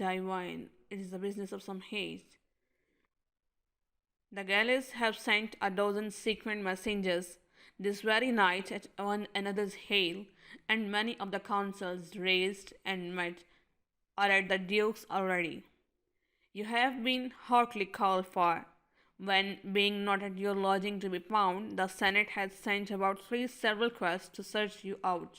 divine. It is the business of some haste. The Galleys have sent a dozen secret messengers this very night at one another's hail, and many of the councils raised and met are at the Duke's already. You have been hotly called for. When, being not at your lodging to be found, the Senate has sent about 3 several quests to search you out.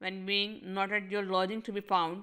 When being not at your lodging to be found,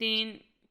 3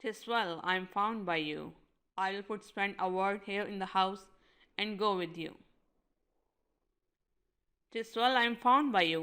'tis well I am found by you. I will put spend a word here in the house and go with you. 'Tis well I am found by you.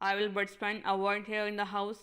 I will but spend a word here in the house.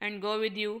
And go with you,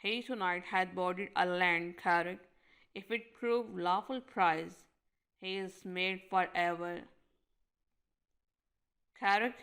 he tonight had boarded a land carrack. If it prove lawful prize, he is made forever. Carrack,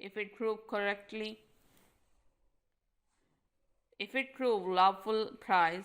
If it prove lawful price,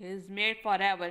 he is made forever,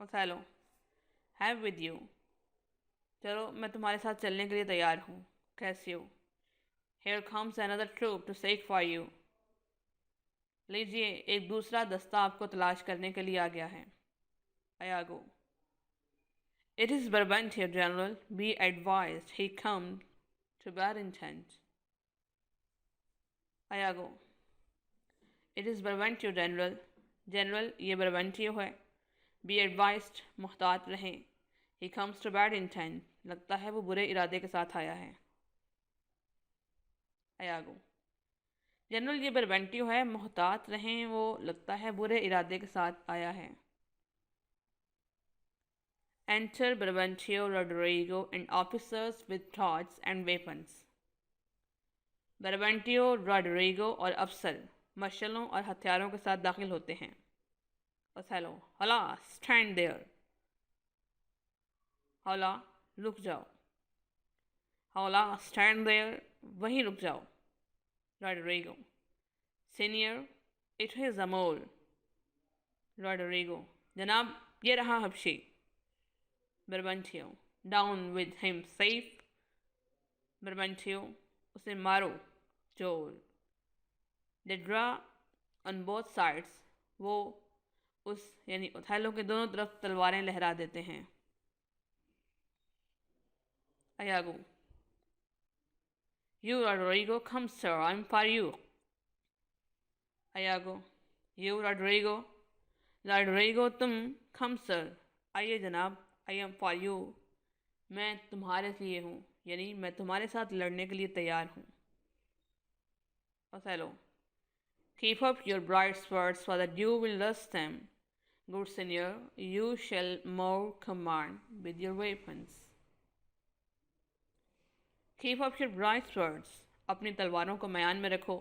Othello have with you, چلو میں تمہارے ساتھ چلنے کے لیے تیار ہوں. Cassio here comes another troop to seek for you. لیجئے ایک دوسرا دستہ آپ کو تلاش کرنے کے لیے آ گیا ہے. ایاگو It is Brabantio, General. Be advised, he comes to bad intent. ایاگو It is Brabantio, General. General یہ بربنٹیو ہے. Be advised محتاط رہیں. He comes to bad intent. لگتا ہے وہ برے ارادے کے ساتھ آیا ہے. ایاگو جنرل یہ بربنٹیو ہے، محتاط رہیں، وہ لگتا ہے برے ارادے کے ساتھ آیا ہے. Enter Brabantio, Rodrigo and officers with torches and weapons. Brabantio, Roderigo اور افسر مشلوں اور ہتھیاروں کے ساتھ داخل ہوتے ہیں. اوتھیلو ہلا اسٹینڈ دیئر، ہلا رک جاؤ، ہلا اسٹینڈ دیئر وہیں رک جاؤ. Rodrigo senior it is Amul. Rodrigo جناب یہ رہا حبشی. بربنٹیو ڈاؤن ود ہم سیف. بربنٹیو اسے مارو چور. They draw on both sides. وہ اس یعنی اوتھیلو کے دونوں طرف تلواریں لہرا دیتے ہیں. ایاگو You Rodrigo, come sir, I'm for you. ایاگو You Rodrigo, Rodrigo تم come sir, آئیے جناب I am for you, میں تمہارے لیے ہوں یعنی میں تمہارے ساتھ لڑنے کے لیے تیار ہوں. Othello Keep up your bright swords so that you will rust them. Good seigneur, you shall more command with your weapons. Keep up your bright swords. اپنی تلواروں کو میان میں رکھو.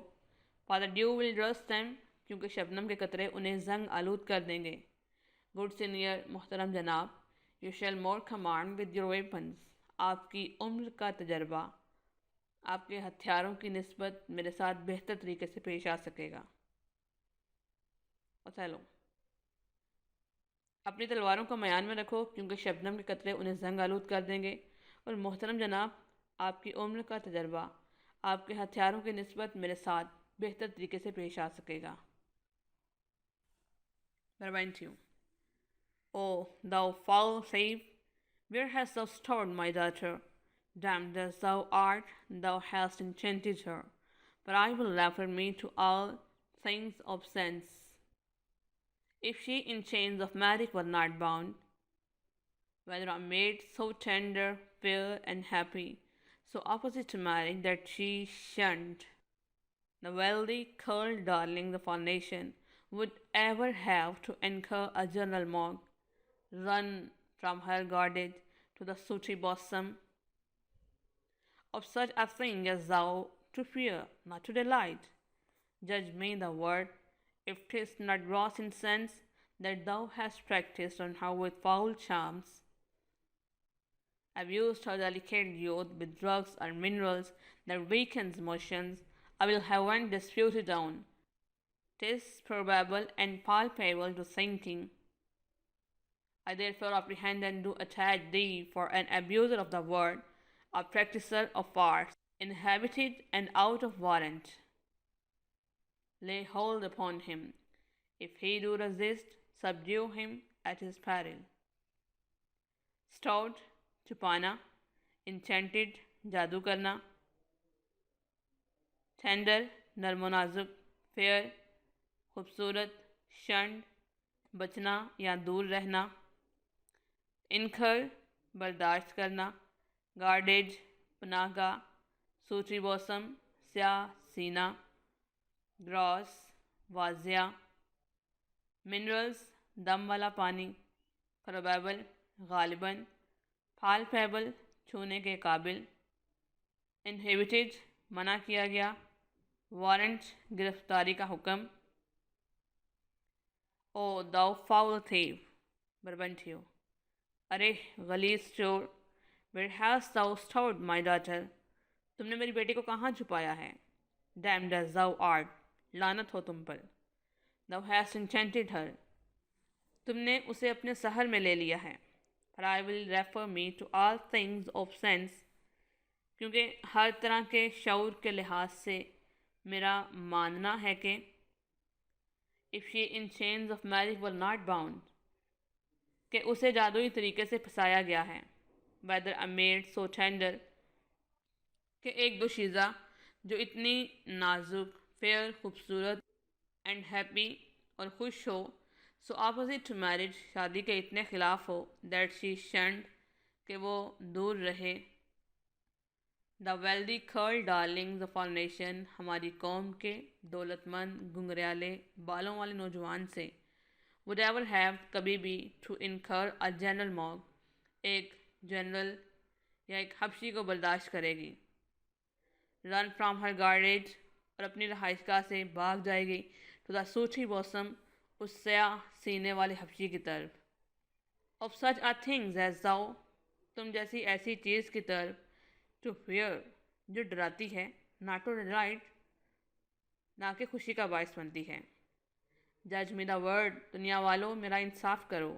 For that you will rust them. کیونکہ شبنم کے قطرے انہیں زنگ آلود کر دیں گے. Good seigneur, محترم جناب. You shall more command with your weapons. آپ کی عمر کا تجربہ آپ کے ہتھیاروں کی نسبت میرے ساتھ بہتر طریقے سے پیش آ سکے گا. اوتھیلو اپنی تلواروں کو میان میں رکھو کیونکہ شبنم کے قطرے انہیں زنگ آلود کر دیں گے، اور محترم جناب آپ کی عمر کا تجربہ آپ کے ہتھیاروں کی نسبت میرے ساتھ بہتر طریقے سے پیش آ سکے گا. بربنٹیو Oh, thou foul thief, where hast thou stored my daughter? Damned as thou art, thou hast enchanted her. But I will refer me to all things of sense. If she in chains of magic were not bound, whether a maid so tender, fair, and happy, so opposite to marriage that she shunned the wealthy, curled darling of our nation, would ever have to incur a general mock, run from her guarded to the sooty bosom of such a thing as thou to fear, not to delight. Judge me the word, if 'tis not gross in sense that thou hast practised on her with foul charms, abused her delicate youth with drugs or minerals that weakens motions, I will have one disputed down. 'Tis probable and palpable to thinking. I therefore apprehend and do attach thee for an abuser of the word, a practiser of arts, inhabited and out of warrant. Lay hold upon him. If he do resist, subdue him at his peril. Stout چھپانا. انچینٹڈ جادو کرنا. Tender نرم و نازک. Fair خوبصورت. شنڈ بچنا یا دور رہنا. انکھر برداشت کرنا. گارڈیج پناہ گاہ. سوٹری بوسم سیاہ سینہ. گراس واضح. منرلز دم والا پانی. پروبیبل غالباً. پالپیبل چھونے کے قابل. انہیبیٹڈ منع کیا گیا. وارنٹ گرفتاری کا حکم. او thou foul thief, بربنٹیو ارے غلیظ چور. where hast thou stored my daughter, تم نے میری بیٹی کو کہاں چھپایا ہے. damned as thou art, لعنت ہو تم پر. thou hast enchanted her, تم نے اسے اپنے سحر میں لے لیا ہے. For I will refer me to all things of sense, کیونکہ ہر طرح کے شعور کے لحاظ سے میرا ماننا ہے کہ if she in chains of magic were not bound, کہ اسے جادوئی طریقے سے پھنسایا گیا ہے. whether a maid so tender, کہ ایک دوشیزہ جو اتنی نازک، فیئر، خوبصورت اینڈ ہیپی اور خوش ہو، سو اپوزٹ ٹو میرج، شادی کے اتنے خلاف ہو، دیٹ شی شنڈ، کہ وہ دور رہے. دا wealthy Kharal ڈارلنگز of are nation, ہماری قوم کے دولت مند گنگریالے بالوں والے نوجوان سے. would ever have، کبھی بھی، to incur a general mock، ایک جنرل یا ایک حبشی کو برداشت کرے گی. run from her garage، اور اپنی رہائش گاہ سے بھاگ جائے گی. to the sooty bosom، اس سیاہ سینے والے حبشی کی طرف. of such a things as thou، تم جیسی ایسی چیز کی طرف. to fear، جو ڈراتی ہے. not to delight، نہ کہ خوشی کا باعث بنتی ہے. judge me the word، دنیا والوں میرا انصاف کرو.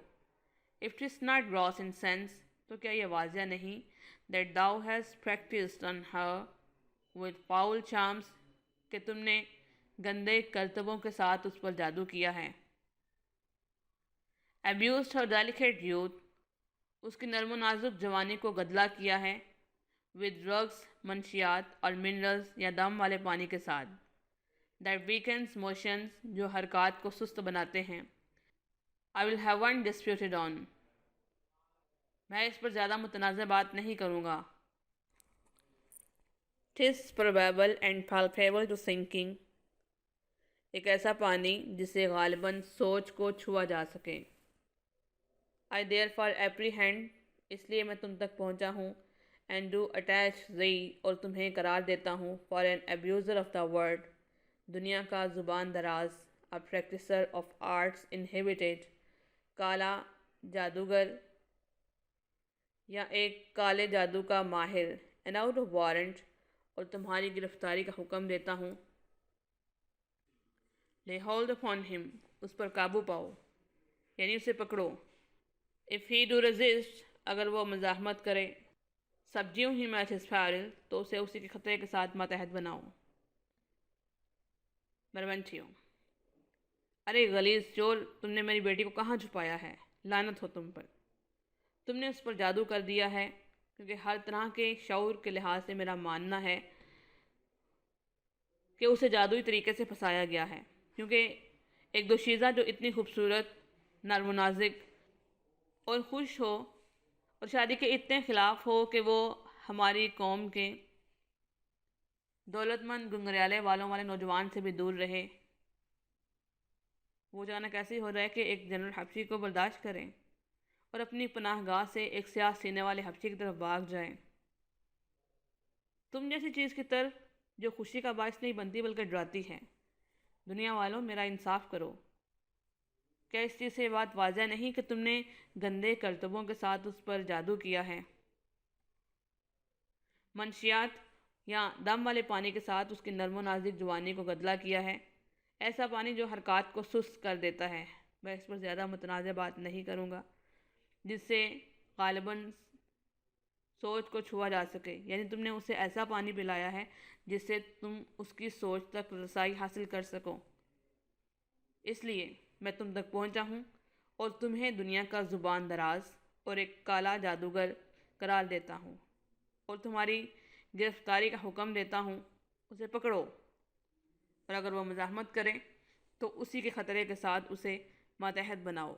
if it is not gross in sense، تو کیا یہ واضح نہیں that thou hast practiced on her with foul charms، کہ تم نے گندے کرتبوں کے ساتھ اس پر جادو کیا ہے. abused her delicate youth، اس کی نرم و نازک جوانی کو گدلا کیا ہے. with drugs، منشیات اور minerals یا دم والے پانی کے ساتھ. that weakens motions، جو حرکات کو سست بناتے ہیں. I will have one disputed on، میں اس پر زیادہ متنازع بات نہیں کروں گا. 'tis probable and palpable to thinking، ایک ایسا پانی جسے غالباً سوچ کو چھوا جا سکے. I therefore apprehend، اس لیے میں تم تک پہنچا ہوں. and do attach thee، اور تمہیں قرار دیتا ہوں. for an abuser of the word، دنیا کا زبان دراز. a practicer of arts inhibited، کالا جادوگر یا ایک کالے جادو کا ماہر. and out of warrant، اور تمہاری گرفتاری کا حکم دیتا ہوں. lay hold upon him، اس پر قابو پاؤ، یعنی اسے پکڑو. if he do resist، اگر وہ مزاحمت کرے. subdue him at his peril، تو اسے اسی کے خطرے کے ساتھ ماتحت بناؤ. بربنٹیو، ارے غلیظ چور، تم نے میری بیٹی کو کہاں چھپایا ہے؟ لعنت ہو تم پر، تم نے اس پر جادو کر دیا ہے. کیونکہ ہر طرح کے شعور کے لحاظ سے میرا ماننا ہے کہ اسے جادوئی طریقے سے پھنسایا گیا ہے. کیونکہ ایک دوشیزہ جو اتنی خوبصورت، نرم و نازک اور خوش ہو، اور شادی کے اتنے خلاف ہو کہ وہ ہماری قوم کے دولت مند گنگریالے والوں والے نوجوان سے بھی دور رہے، وہ اچانک ایسے ہی ہو رہا ہے کہ ایک جنرل حبشی کو برداشت کریں اور اپنی پناہ گاہ سے ایک سیاہ سینے والے حبشی کی طرف بھاگ جائیں. تم جیسی چیز کی طرف جو خوشی کا باعث نہیں بنتی بلکہ ڈراتی ہے. دنیا والوں میرا انصاف کرو، کیا اس چیز سے یہ بات واضح نہیں کہ تم نے گندے کرتبوں کے ساتھ اس پر جادو کیا ہے؟ منشیات یا دم والے پانی کے ساتھ اس کی نرم و نازک جوانی کو گدلا کیا ہے. ایسا پانی جو حرکات کو سست کر دیتا ہے. میں اس پر زیادہ متنازع بات نہیں کروں گا، جس سے غالباً سوچ کو چھوا جا سکے. یعنی تم نے اسے ایسا پانی پلایا ہے جس سے تم اس کی سوچ تک رسائی حاصل کر سکو. اس لیے میں تم تک پہنچا ہوں اور تمہیں دنیا کا زبان دراز اور ایک کالا جادوگر قرار دیتا ہوں، اور تمہاری گرفتاری کا حکم دیتا ہوں. اسے پکڑو، اور اگر وہ مزاحمت کرے تو اسی کے خطرے کے ساتھ اسے ماتحت بناؤ.